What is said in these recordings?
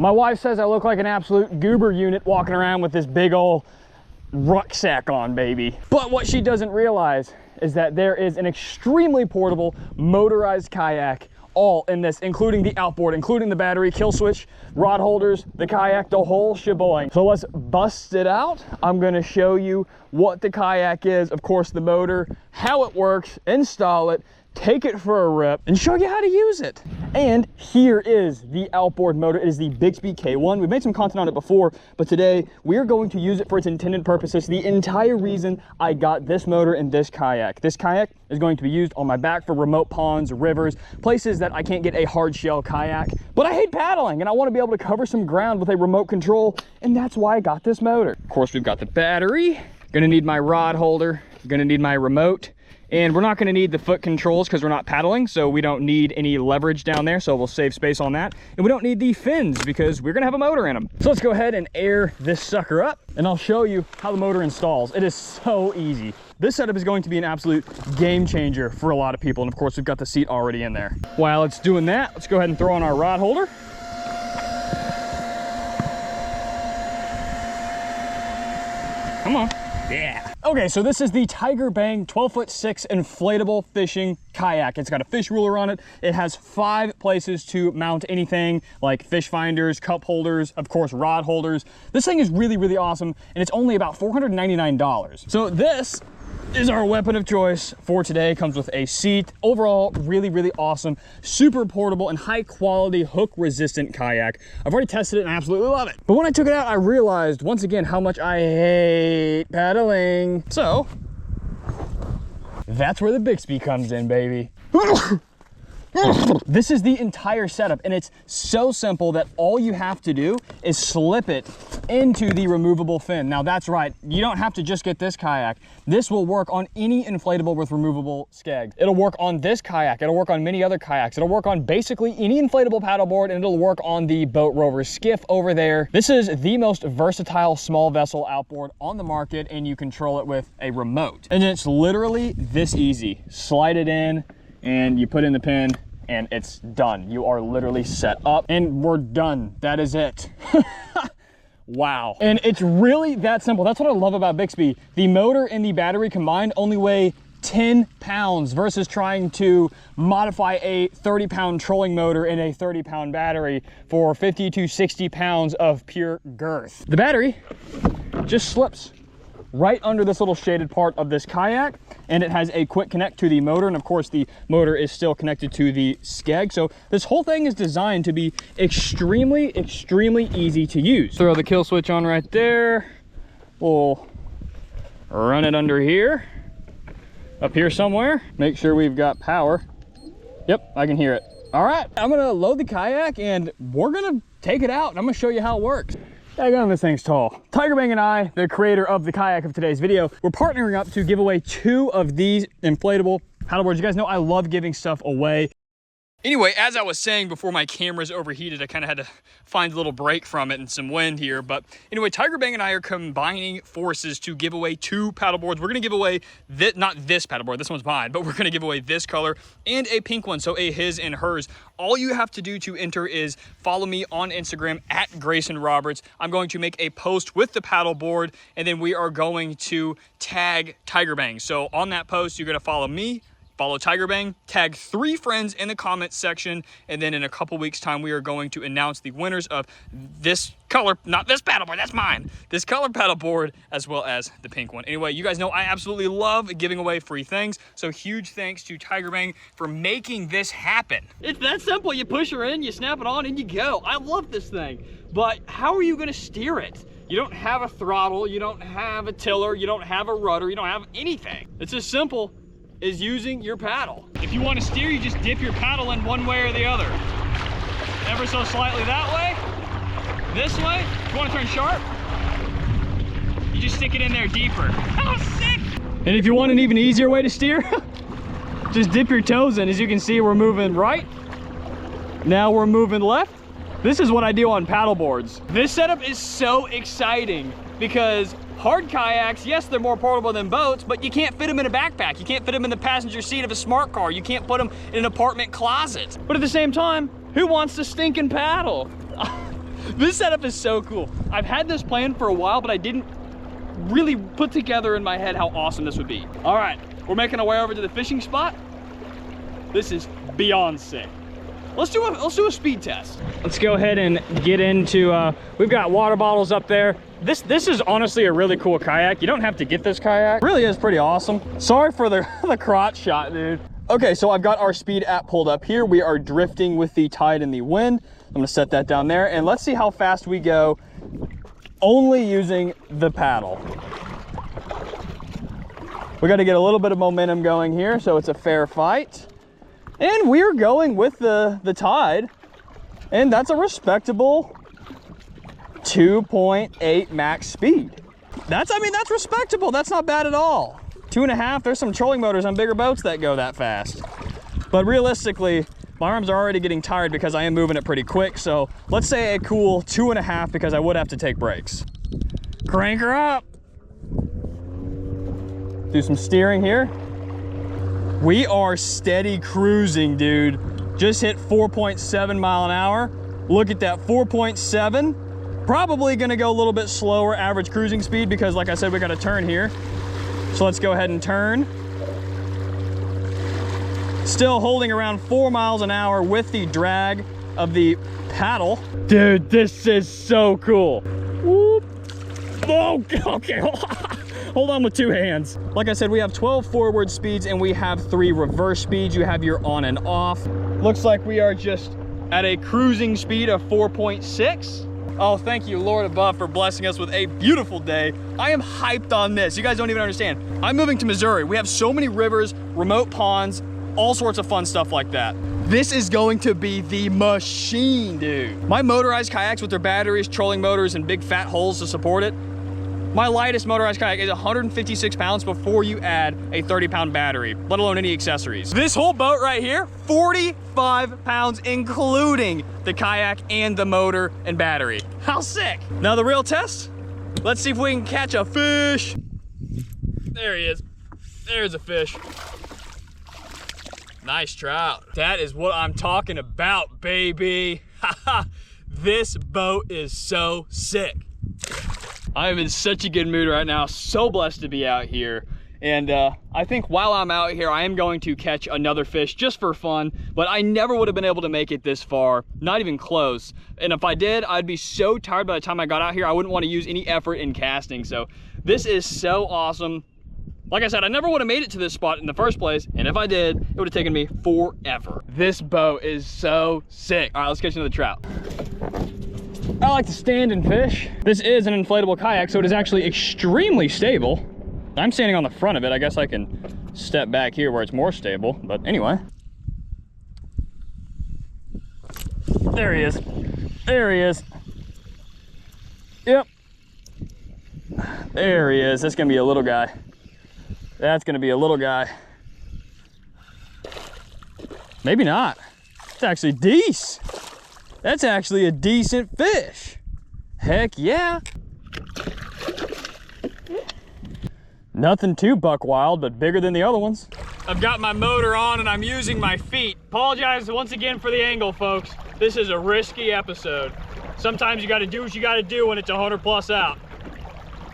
My wife says I look like an absolute goober unit walking around with this big old rucksack on, baby. But what she doesn't realize is that there is an extremely portable motorized kayak all in this, including the outboard, including the battery, kill switch, rod holders, the kayak, the whole sheboing. So let's bust it out. I'm gonna show you what the kayak is, of course the motor, how it works, install it, take it for a rip, and show you how to use it. And here is the outboard motor. It is the Bixby K1. We've made some content on it before, but today we are going to use it for its intended purposes. The entire reason I got this motor and this kayak. This kayak is going to be used on my back for remote ponds, rivers, places that I can't get a hard shell kayak. But I hate paddling and I want to be able to cover some ground with a remote control, and that's why I got this motor. Of course, we've got the battery. Gonna need my rod holder. Gonna need my remote. And we're not going to need the foot controls because we're not paddling, so we don't need any leverage down there, so we'll save space on that. And we don't need the fins because we're going to have a motor in them. So let's go ahead and air this sucker up, and I'll show you how the motor installs. It is so easy. This setup is going to be an absolute game changer for a lot of people, and of course we've got the seat already in there. While it's doing that, let's go ahead and throw on our rod holder. Come on. Yeah. Okay, so this is the Tiger Bang 12'6" inflatable fishing kayak. It's got a fish ruler on it. It has 5 places to mount anything like fish finders, cup holders, of course, rod holders. This thing is really, really awesome, and it's only about $499. So this is our weapon of choice for today. Comes with a seat. Overall, really, really awesome, super portable and high quality hook resistant kayak. I've already tested it and I absolutely love it. But when I took it out, I realized once again how much I hate paddling. So that's where the Bixby comes in, baby. This is the entire setup, and it's so simple that all you have to do is slip it into the removable fin. Now that's right, you don't have to just get this kayak. This will work on any inflatable with removable skegs. It'll work on this kayak, it'll work on many other kayaks, it'll work on basically any inflatable paddleboard, and it'll work on the Boat Rover skiff over there. This is the most versatile small vessel outboard on the market, and you control it with a remote. And it's literally this easy. Slide it in, and you put in the pin, and it's done. You are literally set up, and we're done. That is it. Wow. And it's really that simple. That's what I love about Bixby. The motor and the battery combined only weigh 10 pounds versus trying to modify a 30-pound trolling motor and a 30-pound battery for 50 to 60 pounds of pure girth. The battery just slips right under this little shaded part of this kayak, and it has a quick connect to the motor, and of course the motor is still connected to the skeg. So this whole thing is designed to be extremely easy to use. Throw the kill switch on right there. We'll run it under here, up here somewhere. Make sure we've got power. Yep, I can hear it. All right, I'm gonna load the kayak and we're gonna take it out, and I'm gonna show you how it works. Daggone, this thing's tall. Tiger Bang and I, the creator of the kayak of today's video, we're partnering up to give away 2 of these inflatable paddleboards. You guys know I love giving stuff away. Anyway, as I was saying before my camera's overheated, I kind of had to find a little break from it and some wind here. But anyway, Tiger Bang and I are combining forces to give away 2 paddleboards. We're going to give away, not this paddleboard, this one's mine, but we're going to give away this color and a pink one, so a his and hers. All you have to do to enter is follow me on Instagram at Greyson Roberts. I'm going to make a post with the paddleboard, and then we are going to tag Tiger Bang. So on that post, you're going to follow me, follow Tiger Bang, tag 3 friends in the comments section, and then in a couple weeks time, we are going to announce the winners of this color, not this paddleboard, that's mine, this color paddleboard, as well as the pink one. Anyway, you guys know I absolutely love giving away free things, so huge thanks to Tiger Bang for making this happen. It's that simple. You push her in, you snap it on, and you go. I love this thing, but how are you gonna steer it? You don't have a throttle, you don't have a tiller, you don't have a rudder, you don't have anything. It's as simple is using your paddle. If you want to steer, you just dip your paddle in one way or the other. Ever so slightly that way, this way. If you want to turn sharp, you just stick it in there deeper. Oh, sick! And if you want an even easier way to steer, just dip your toes in. As you can see, we're moving right. Now we're moving left. This is what I do on paddle boards. This setup is so exciting because hard kayaks, yes, they're more portable than boats, but you can't fit them in a backpack. You can't fit them in the passenger seat of a smart car. You can't put them in an apartment closet. But at the same time, who wants to stinking paddle? This setup is so cool. I've had this plan for a while, but I didn't really put together in my head how awesome this would be. All right, we're making our way over to the fishing spot. This is beyond sick. Let's do a speed test. Let's go ahead and get into, we've got water bottles up there. This is honestly a really cool kayak. You don't have to get this kayak. It really is pretty awesome. Sorry for the, the crotch shot, dude. Okay, so I've got our speed app pulled up here. We are drifting with the tide and the wind. I'm gonna set that down there and let's see how fast we go only using the paddle. We got to get a little bit of momentum going here so it's a fair fight. And we're going with the tide, and that's a respectable 2.8 max speed. I mean, that's respectable. That's not bad at all. 2.5, there's some trolling motors on bigger boats that go that fast. But realistically, my arms are already getting tired because I am moving it pretty quick. So let's say a cool 2.5 because I would have to take breaks. Crank her up. Do some steering here. We are steady cruising, dude. Just hit 4.7 mile an hour. Look at that, 4.7. Probably gonna go a little bit slower average cruising speed because like I said, we got to turn here. So let's go ahead and turn. Still holding around 4 miles an hour with the drag of the paddle. Dude, this is so cool. Whoop. Oh, okay. Hold on with 2 hands. Like I said, we have 12 forward speeds and we have 3 reverse speeds. You have your on and off. Looks like we are just at a cruising speed of 4.6. Oh, thank you, Lord above, for blessing us with a beautiful day. I am hyped on this. You guys don't even understand. I'm moving to Missouri. We have so many rivers, remote ponds, all sorts of fun stuff like that. This is going to be the machine, dude. My motorized kayaks with their batteries, trolling motors, and big fat holes to support it, my lightest motorized kayak is 156 pounds before you add a 30-pound battery, let alone any accessories. This whole boat right here, 45 pounds, including the kayak and the motor and battery. How sick? Now the real test, let's see if we can catch a fish. There he is. There's a fish. Nice trout. That is what I'm talking about, baby. This boat is so sick. I am in such a good mood right now. So blessed to be out here. And I think while I'm out here, I am going to catch another fish just for fun, but I never would have been able to make it this far, not even close. And if I did, I'd be so tired by the time I got out here, I wouldn't want to use any effort in casting. So this is so awesome. Like I said, I never would have made it to this spot in the first place, and if I did, it would have taken me forever. This boat is so sick. All right, let's catch another trout. I like to stand and fish. This is an inflatable kayak, so it is actually extremely stable. I'm standing on the front of it. I guess I can step back here where it's more stable, but anyway. There he is. There he is. Yep. There he is. That's gonna be a little guy. That's gonna be a little guy. Maybe not. It's actually decent. That's actually a decent fish. Heck yeah. Nothing too buck wild, but bigger than the other ones. I've got my motor on and I'm using my feet. Apologize once again for the angle, folks. This is a risky episode. Sometimes you gotta do what you gotta do when it's 100+ out.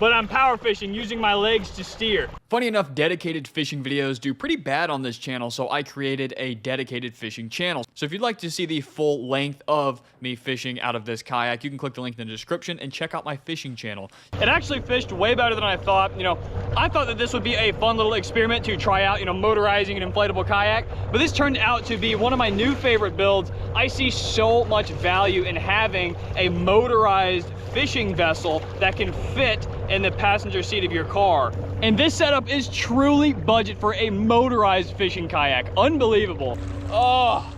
But I'm power fishing using my legs to steer. Funny enough, dedicated fishing videos do pretty bad on this channel, so I created a dedicated fishing channel. So if you'd like to see the full length of me fishing out of this kayak, you can click the link in the description and check out my fishing channel. It actually fished way better than I thought. You know, I thought that this would be a fun little experiment to try out, you know, motorizing an inflatable kayak, but this turned out to be one of my new favorite builds. I see so much value in having a motorized fishing vessel that can fit in the passenger seat of your car. And this setup is truly budget for a motorized fishing kayak. Unbelievable. Oh,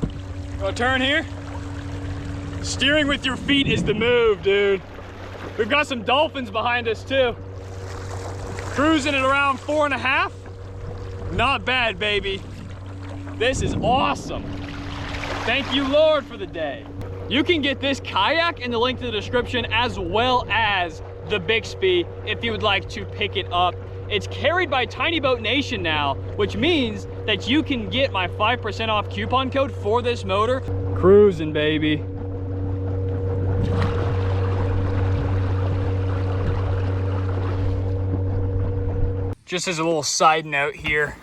go turn here. Steering with your feet is the move, dude. We've got some dolphins behind us too. Cruising at around 4.5. Not bad, baby. This is awesome. Thank you, Lord, for the day. You can get this kayak in the link to the description, as well as the Bixby if you would like to pick it up. It's carried by Tiny Boat Nation now, which means that you can get my 5% off coupon code for this motor. Cruising, baby. Just as a little side note here,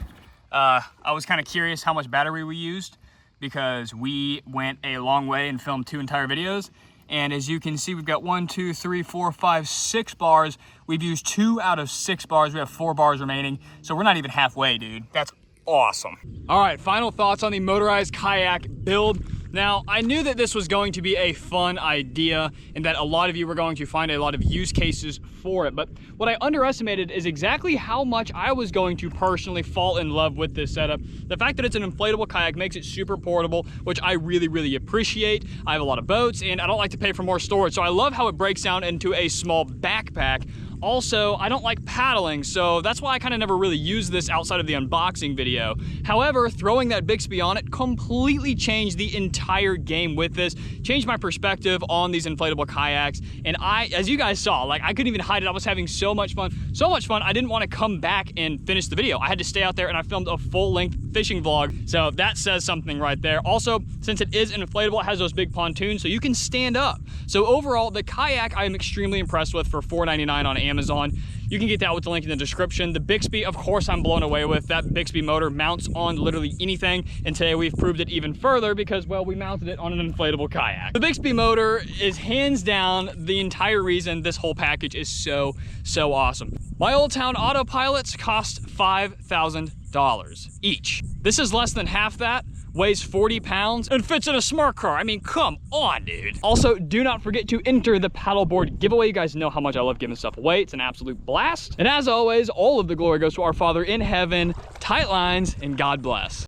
I was kind of curious how much battery we used because we went a long way and filmed 2 entire videos. And as you can see, we've got 1, 2, 3, 4, 5, 6 bars. We've used 2 out of 6 bars. We have 4 bars remaining. So we're not even halfway, dude. That's awesome. All right, final thoughts on the motorized kayak build. Now, I knew that this was going to be a fun idea and that a lot of you were going to find a lot of use cases for it, but what I underestimated is exactly how much I was going to personally fall in love with this setup. The fact that it's an inflatable kayak makes it super portable, which I really appreciate. I have a lot of boats and I don't like to pay for more storage, so I love how it breaks down into a small backpack. Also, I don't like paddling, so that's why I kind of never really used this outside of the unboxing video. However, throwing that Bixby on it completely changed the entire game with this, changed my perspective on these inflatable kayaks, and as you guys saw, like I couldn't even hide it. I was having so much fun, I didn't want to come back and finish the video. I had to stay out there and I filmed a full-length fishing vlog, so that says something right there. Also, since it is inflatable, it has those big pontoons, so you can stand up. So overall, the kayak I am extremely impressed with for $4.99 on Amazon. You can get that with the link in the description. The Bixby, of course, I'm blown away with. That Bixby motor mounts on literally anything, and today we've proved it even further because, well, we mounted it on an inflatable kayak. The Bixby motor is hands down the entire reason this whole package is so awesome. My Old Town autopilots cost $5,000 each. This is less than half that, weighs 40 pounds, and fits in a smart car. I mean, come on, dude. Also, do not forget to enter the paddleboard giveaway. You guys know how much I love giving stuff away. It's an absolute blast. And as always, all of the glory goes to our Father in heaven. Tight lines, and God bless.